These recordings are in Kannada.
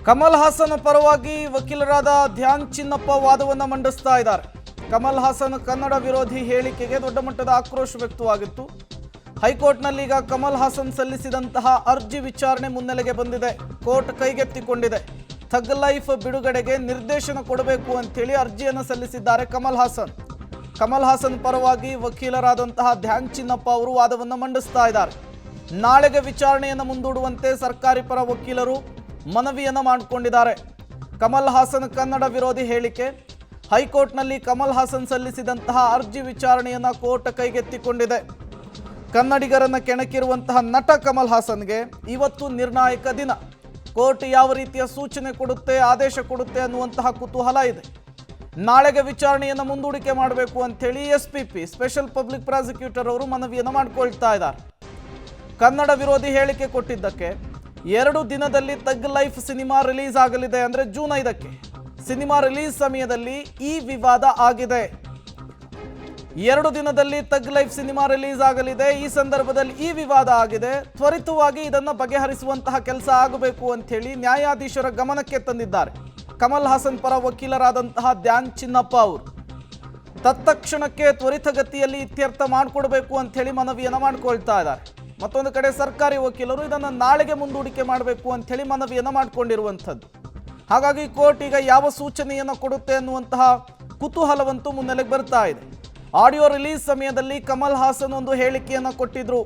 ಕಮಲ್ ಹಾಸನ್ ಪರವಾಗಿ ವಕೀಲರಾದ ಧ್ಯಾನ್ ಚಿನ್ನಪ್ಪ ವಾದವನ್ನು ಮಂಡಿಸ್ತಾ ಇದ್ದಾರೆ. ಕಮಲ್ ಹಾಸನ್ ಕನ್ನಡ ವಿರೋಧಿ ಹೇಳಿಕೆಗೆ ದೊಡ್ಡ ಮಟ್ಟದ ಆಕ್ರೋಶ ವ್ಯಕ್ತವಾಗಿತ್ತು. ಹೈಕೋರ್ಟ್ನಲ್ಲಿ ಈಗ ಕಮಲ್ ಹಾಸನ್ ಸಲ್ಲಿಸಿದಂತಹ ಅರ್ಜಿ ವಿಚಾರಣೆ ಮುನ್ನೆಲೆಗೆ ಬಂದಿದೆ. ಕೋರ್ಟ್ ಕೈಗೆತ್ತಿಕೊಂಡಿದೆ. ಥಗ್ ಲೈಫ್ ಬಿಡುಗಡೆಗೆ ನಿರ್ದೇಶನ ಕೊಡಬೇಕು ಅಂತೇಳಿ ಅರ್ಜಿಯನ್ನು ಸಲ್ಲಿಸಿದ್ದಾರೆ ಕಮಲ್ ಹಾಸನ್. ಕಮಲ್ ಹಾಸನ್ ಪರವಾಗಿ ವಕೀಲರಾದಂತಹ ಧ್ಯಾನ್ ಚಿನ್ನಪ್ಪ ಅವರು ವಾದವನ್ನು ಮಂಡಿಸ್ತಾ ಇದ್ದಾರೆ. ನಾಳೆಗೆ ವಿಚಾರಣೆಯನ್ನು ಮುಂದೂಡುವಂತೆ ಸರ್ಕಾರಿ ಪರ ವಕೀಲರು ಮನವಿಯನ್ನು ಮಾಡಿಕೊಂಡಿದ್ದಾರೆ. ಕಮಲ್ ಹಾಸನ್ ಕನ್ನಡ ವಿರೋಧಿ ಹೇಳಿಕೆ, ಹೈಕೋರ್ಟ್ನಲ್ಲಿ ಕಮಲ್ ಹಾಸನ್ ಸಲ್ಲಿಸಿದಂತಹ ಅರ್ಜಿ ವಿಚಾರಣೆಯನ್ನು ಕೋರ್ಟ್ ಕೈಗೆತ್ತಿಕೊಂಡಿದೆ. ಕನ್ನಡಿಗರನ್ನು ಕೆಣಕಿರುವಂತಹ ನಟ ಕಮಲ್ ಹಾಸನ್ಗೆ ಇವತ್ತು ನಿರ್ಣಾಯಕ ದಿನ. ಕೋರ್ಟ್ ಯಾವ ರೀತಿಯ ಸೂಚನೆ ಕೊಡುತ್ತೆ, ಆದೇಶ ಕೊಡುತ್ತೆ ಅನ್ನುವಂತಹ ಕುತೂಹಲ ಇದೆ. ನಾಳೆಗೆ ವಿಚಾರಣೆಯನ್ನು ಮುಂದೂಡಿಕೆ ಮಾಡಬೇಕು ಅಂಥೇಳಿ SPP ಸ್ಪೆಷಲ್ ಪಬ್ಲಿಕ್ ಪ್ರಾಸಿಕ್ಯೂಟರ್ ಅವರು ಮನವಿಯನ್ನು ಮಾಡಿಕೊಳ್ತಾ ಇದ್ದಾರೆ. ಕನ್ನಡ ವಿರೋಧಿ ಹೇಳಿಕೆ ಕೊಟ್ಟಿದ್ದಕ್ಕೆ 2 ದಿನದಲ್ಲಿ ಥಗ್ ಲೈಫ್ ಸಿನಿಮಾ ರಿಲೀಸ್ ಆಗಲಿದೆ. ಅಂದರೆ ಜೂನ್ 5ಕ್ಕೆ ಸಿನಿಮಾ ರಿಲೀಸ್ ಸಮಯದಲ್ಲಿ ಈ ವಿವಾದ ಆಗಿದೆ. 2 ದಿನದಲ್ಲಿ ಥಗ್ ಲೈಫ್ ಸಿನಿಮಾ ರಿಲೀಸ್ ಆಗಲಿದೆ. ಈ ಸಂದರ್ಭದಲ್ಲಿ ಈ ವಿವಾದ ಆಗಿದೆ. ತ್ವರಿತವಾಗಿ ಇದನ್ನು ಬಗೆಹರಿಸುವಂತಹ ಕೆಲಸ ಆಗಬೇಕು ಅಂಥೇಳಿ ನ್ಯಾಯಾಧೀಶರ ಗಮನಕ್ಕೆ ತಂದಿದ್ದಾರೆ ಕಮಲ್ ಹಾಸನ್ ಪರ ವಕೀಲರಾದಂತಹ ಧ್ಯಾನ್ ಚಿನ್ನಪ್ಪ ಅವರು. ತತ್ಕ್ಷಣಕ್ಕೆ ತ್ವರಿತಗತಿಯಲ್ಲಿ ಇತ್ಯರ್ಥ ಮಾಡಿಕೊಡ್ಬೇಕು ಅಂಥೇಳಿ ಮನವಿಯನ್ನು ಮಾಡಿಕೊಳ್ತಾ ಇದ್ದಾರೆ. ಮತ್ತೊಂದು ಕಡೆ ಸರ್ಕಾರಿ ವಕೀಲರು ಇದನ್ನು ನಾಳೆಗೆ ಮುಂದೂಡಿಕೆ ಮಾಡಬೇಕು ಅಂಥೇಳಿ ಮನವಿಯನ್ನು ಮಾಡಿಕೊಂಡಿರುವಂಥದ್ದು. ಹಾಗಾಗಿ ಕೋರ್ಟ್ ಈಗ ಯಾವ ಸೂಚನೆಯನ್ನು ಕೊಡುತ್ತೆ ಅನ್ನುವಂತಹ ಕುತೂಹಲವಂತೂ ಮುನ್ನೆಲೆಗೆ ಬರ್ತಾ ಇದೆ. ಆಡಿಯೋ ರಿಲೀಸ್ ಸಮಯದಲ್ಲಿ ಕಮಲ್ ಹಾಸನ್ ಒಂದು ಹೇಳಿಕೆಯನ್ನು ಕೊಟ್ಟಿದ್ರು.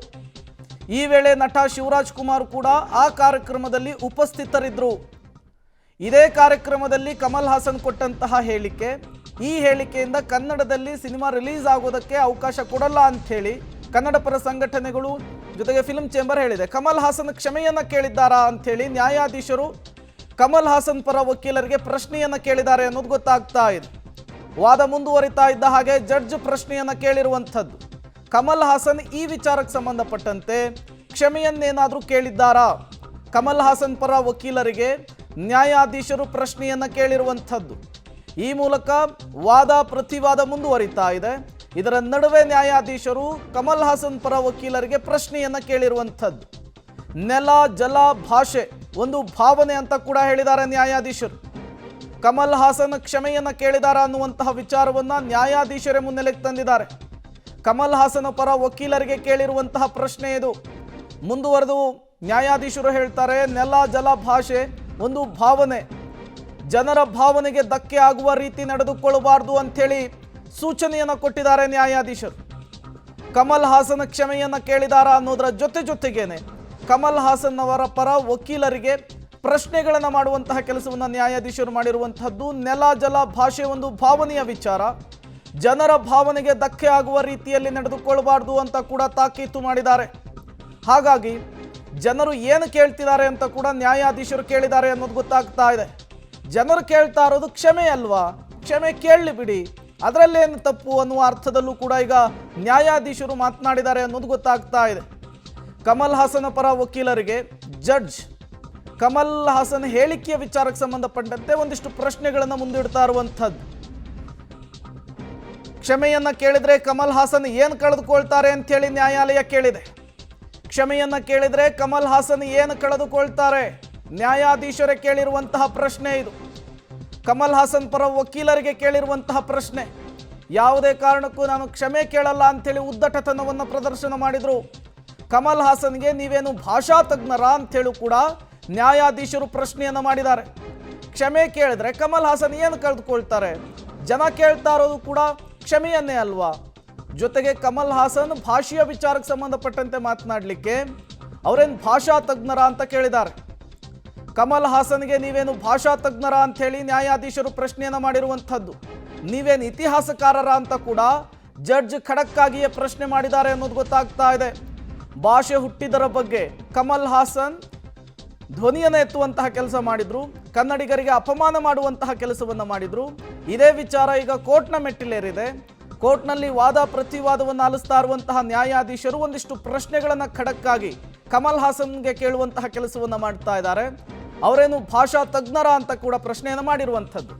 ಈ ವೇಳೆ ನಟ ಶಿವರಾಜ್ ಕುಮಾರ್ ಕೂಡ ಆ ಕಾರ್ಯಕ್ರಮದಲ್ಲಿ ಉಪಸ್ಥಿತರಿದ್ದರು. ಇದೇ ಕಾರ್ಯಕ್ರಮದಲ್ಲಿ ಕಮಲ್ ಹಾಸನ್ ಕೊಟ್ಟಂತಹ ಹೇಳಿಕೆ, ಈ ಹೇಳಿಕೆಯಿಂದ ಕನ್ನಡದಲ್ಲಿ ಸಿನಿಮಾ ರಿಲೀಸ್ ಆಗೋದಕ್ಕೆ ಅವಕಾಶ ಕೊಡಲ್ಲ ಅಂಥೇಳಿ ಕನ್ನಡ ಪರ ಸಂಘಟನೆಗಳು ಜೊತೆಗೆ ಫಿಲ್ಮ್ ಚೇಂಬರ್ ಹೇಳಿದೆ. ಕಮಲ್ ಹಾಸನ್ ಕ್ಷಮೆಯನ್ನು ಕೇಳಿದ್ದಾರಾ ಅಂಥೇಳಿ ನ್ಯಾಯಾಧೀಶರು ಕಮಲ್ ಹಾಸನ್ ಪರ ವಕೀಲರಿಗೆ ಪ್ರಶ್ನೆಯನ್ನು ಕೇಳಿದ್ದಾರೆ ಅನ್ನೋದು ಗೊತ್ತಾಗ್ತಾ ಇದೆ. ವಾದ ಮುಂದುವರಿತಾ ಇದ್ದ ಹಾಗೆ ಜಡ್ಜ್ ಪ್ರಶ್ನೆಯನ್ನು ಕೇಳಿರುವಂಥದ್ದು, ಕಮಲ್ ಹಾಸನ್ ಈ ವಿಚಾರಕ್ಕೆ ಸಂಬಂಧಪಟ್ಟಂತೆ ಕ್ಷಮೆಯನ್ನೇನಾದರೂ ಕೇಳಿದ್ದಾರಾ? ಕಮಲ್ ಹಾಸನ್ ಪರ ವಕೀಲರಿಗೆ ನ್ಯಾಯಾಧೀಶರು ಪ್ರಶ್ನೆಯನ್ನು ಕೇಳಿರುವಂಥದ್ದು. ಈ ಮೂಲಕ ವಾದ ಪ್ರತಿವಾದ ಮುಂದುವರಿತಾ ಇದೆ. ಇದರ ನಡುವೆ ನ್ಯಾಯಾಧೀಶರು ಕಮಲ್ ಹಾಸನ್ ಪರ ವಕೀಲರಿಗೆ ಪ್ರಶ್ನೆಯನ್ನು ಕೇಳಿರುವಂಥದ್ದು. ನೆಲ, ಜಲ, ಭಾಷೆ ಒಂದು ಭಾವನೆ ಅಂತ ಕೂಡ ಹೇಳಿದ್ದಾರೆ ನ್ಯಾಯಾಧೀಶರು. ಕಮಲ್ ಹಾಸನ್ ಕ್ಷಮೆಯನ್ನು ಕೇಳಿದಾರ ಅನ್ನುವಂತಹ ವಿಚಾರವನ್ನು ನ್ಯಾಯಾಧೀಶರೇ ಮುನ್ನೆಲೆಗೆ ತಂದಿದ್ದಾರೆ. ಕಮಲ್ ಹಾಸನ್ ಪರ ವಕೀಲರಿಗೆ ಕೇಳಿರುವಂತಹ ಪ್ರಶ್ನೆ ಇದು. ಮುಂದುವರೆದು ನ್ಯಾಯಾಧೀಶರು ಹೇಳ್ತಾರೆ, ನೆಲ, ಜಲ, ಭಾಷೆ ಒಂದು ಭಾವನೆ, ಜನರ ಭಾವನೆಗೆ ಧಕ್ಕೆ ಆಗುವ ರೀತಿ ನಡೆದುಕೊಳ್ಳಬಾರ್ದು ಅಂಥೇಳಿ ಸೂಚನೆಯನ್ನು ಕೊಟ್ಟಿದ್ದಾರೆ ನ್ಯಾಯಾಧೀಶರು. ಕಮಲ್ ಹಾಸನ್ ಕ್ಷಮೆಯನ್ನು ಕೇಳಿದಾರ ಅನ್ನೋದರ ಜೊತೆಗೇನೆ ಕಮಲ್ ಹಾಸನ್ ಅವರ ಪರ ವಕೀಲರಿಗೆ ಪ್ರಶ್ನೆಗಳನ್ನು ಮಾಡುವಂತಹ ಕೆಲಸವನ್ನು ನ್ಯಾಯಾಧೀಶರು ಮಾಡಿರುವಂತಹದ್ದು. ನೆಲ, ಜಲ, ಭಾಷೆ ಒಂದು ಭಾವನೆಯ ವಿಚಾರ, ಜನರ ಭಾವನೆಗೆ ಧಕ್ಕೆ ಆಗುವ ರೀತಿಯಲ್ಲಿ ನಡೆದುಕೊಳ್ಳಬಾರ್ದು ಅಂತ ಕೂಡ ತಾಕೀತು ಮಾಡಿದ್ದಾರೆ. ಹಾಗಾಗಿ ಜನರು ಏನು ಕೇಳ್ತಿದ್ದಾರೆ ಅಂತ ಕೂಡ ನ್ಯಾಯಾಧೀಶರು ಕೇಳಿದ್ದಾರೆ ಅನ್ನೋದು ಗೊತ್ತಾಗ್ತಾ ಇದೆ. ಜನರು ಕೇಳ್ತಾ ಇರೋದು ಕ್ಷಮೆ ಅಲ್ವಾ, ಕ್ಷಮೆ ಕೇಳಲಿ ಬಿಡಿ, ಅದರಲ್ಲೇನು ತಪ್ಪು ಅನ್ನುವ ಅರ್ಥದಲ್ಲೂ ಕೂಡ ಈಗ ನ್ಯಾಯಾಧೀಶರು ಮಾತನಾಡಿದ್ದಾರೆ ಅನ್ನೋದು ಗೊತ್ತಾಗ್ತಾ ಇದೆ. ಕಮಲ್ ಹಾಸನ್ ಪರ ವಕೀಲರಿಗೆ ಜಡ್ಜ್ ಕಮಲ್ ಹಾಸನ್ ಹೇಳಿಕೆಯ ವಿಚಾರಕ್ಕೆ ಸಂಬಂಧಪಟ್ಟಂತೆ ಒಂದಿಷ್ಟು ಪ್ರಶ್ನೆಗಳನ್ನು ಮುಂದಿಡ್ತಾ ಇರುವಂಥದ್ದು. ಕ್ಷಮೆಯನ್ನ ಕೇಳಿದ್ರೆ ಕಮಲ್ ಹಾಸನ್ ಏನು ಕಳೆದುಕೊಳ್ತಾರೆ ಅಂಥೇಳಿ ನ್ಯಾಯಾಲಯ ಕೇಳಿದೆ. ಕ್ಷಮೆಯನ್ನ ಕೇಳಿದ್ರೆ ಕಮಲ್ ಹಾಸನ್ ಏನು ಕಳೆದುಕೊಳ್ತಾರೆ? ನ್ಯಾಯಾಧೀಶರೇ ಕೇಳಿರುವಂತಹ ಪ್ರಶ್ನೆ ಇದು. ಕಮಲ್ ಹಾಸನ್ ಪರ ವಕೀಲರಿಗೆ ಕೇಳಿರುವಂತಹ ಪ್ರಶ್ನೆ. ಯಾವುದೇ ಕಾರಣಕ್ಕೂ ನಾನು ಕ್ಷಮೆ ಕೇಳಲ್ಲ ಅಂಥೇಳಿ ಉದ್ದಟತನವನ್ನು ಪ್ರದರ್ಶನ ಮಾಡಿದ್ರು. ಕಮಲ್ ಹಾಸನ್ಗೆ ನೀವೇನು ಭಾಷಾ ತಜ್ಞರ ಅಂಥೇಳಿ ಕೂಡ ನ್ಯಾಯಾಧೀಶರು ಪ್ರಶ್ನೆಯನ್ನು ಮಾಡಿದ್ದಾರೆ. ಕ್ಷಮೆ ಕೇಳಿದ್ರೆ ಕಮಲ್ ಹಾಸನ್ ಏನು ಕಳೆದುಕೊಳ್ತಾರೆ? ಜನ ಕೇಳ್ತಾ ಇರೋದು ಕೂಡ ಕ್ಷಮೆಯನ್ನೇ ಅಲ್ವಾ? ಜೊತೆಗೆ ಕಮಲ್ ಹಾಸನ್ ಭಾಷೆಯ ವಿಚಾರಕ್ಕೆ ಸಂಬಂಧಪಟ್ಟಂತೆ ಮಾತನಾಡಲಿಕ್ಕೆ ಅವರೇನು ಭಾಷಾ ತಜ್ಞರ ಅಂತ ಕೇಳಿದ್ದಾರೆ. ಕಮಲ್ ಹಾಸನ್ಗೆ ನೀವೇನು ಭಾಷಾ ತಜ್ಞರ ಅಂಥೇಳಿ ನ್ಯಾಯಾಧೀಶರು ಪ್ರಶ್ನೆಯನ್ನು ಮಾಡಿರುವಂಥದ್ದು. ನೀವೇನು ಇತಿಹಾಸಕಾರರ ಅಂತ ಕೂಡ ಜಡ್ಜ್ ಖಡಕ್ಕಾಗಿಯೇ ಪ್ರಶ್ನೆ ಮಾಡಿದ್ದಾರೆ ಅನ್ನೋದು ಗೊತ್ತಾಗ್ತಾ ಇದೆ. ಭಾಷೆ ಹುಟ್ಟಿದರ ಬಗ್ಗೆ ಕಮಲ್ ಹಾಸನ್ ಧ್ವನಿಯನ್ನು ಎತ್ತುವಂತಹ ಕೆಲಸ ಮಾಡಿದ್ರು, ಕನ್ನಡಿಗರಿಗೆ ಅಪಮಾನ ಮಾಡುವಂತಹ ಕೆಲಸವನ್ನು ಮಾಡಿದ್ರು. ಇದೇ ವಿಚಾರ ಈಗ ಕೋರ್ಟ್ನ ಮೆಟ್ಟಿಲೇರಿದೆ. ಕೋರ್ಟ್ನಲ್ಲಿ ವಾದ ಪ್ರತಿವಾದವನ್ನು ಆಲಿಸ್ತಾ ಇರುವಂತಹ ನ್ಯಾಯಾಧೀಶರು ಒಂದಿಷ್ಟು ಪ್ರಶ್ನೆಗಳನ್ನು ಖಡಕ್ಕಾಗಿ ಕಮಲ್ ಹಾಸನ್ಗೆ ಕೇಳುವಂತಹ ಕೆಲಸವನ್ನು ಮಾಡ್ತಾ ಇದ್ದಾರೆ. ಅವರೇನು ಭಾಷಾ ತಜ್ಞರ ಅಂತ ಕೂಡ ಪ್ರಶ್ನೆಯನ್ನು ಮಾಡಿರುವಂಥದ್ದು.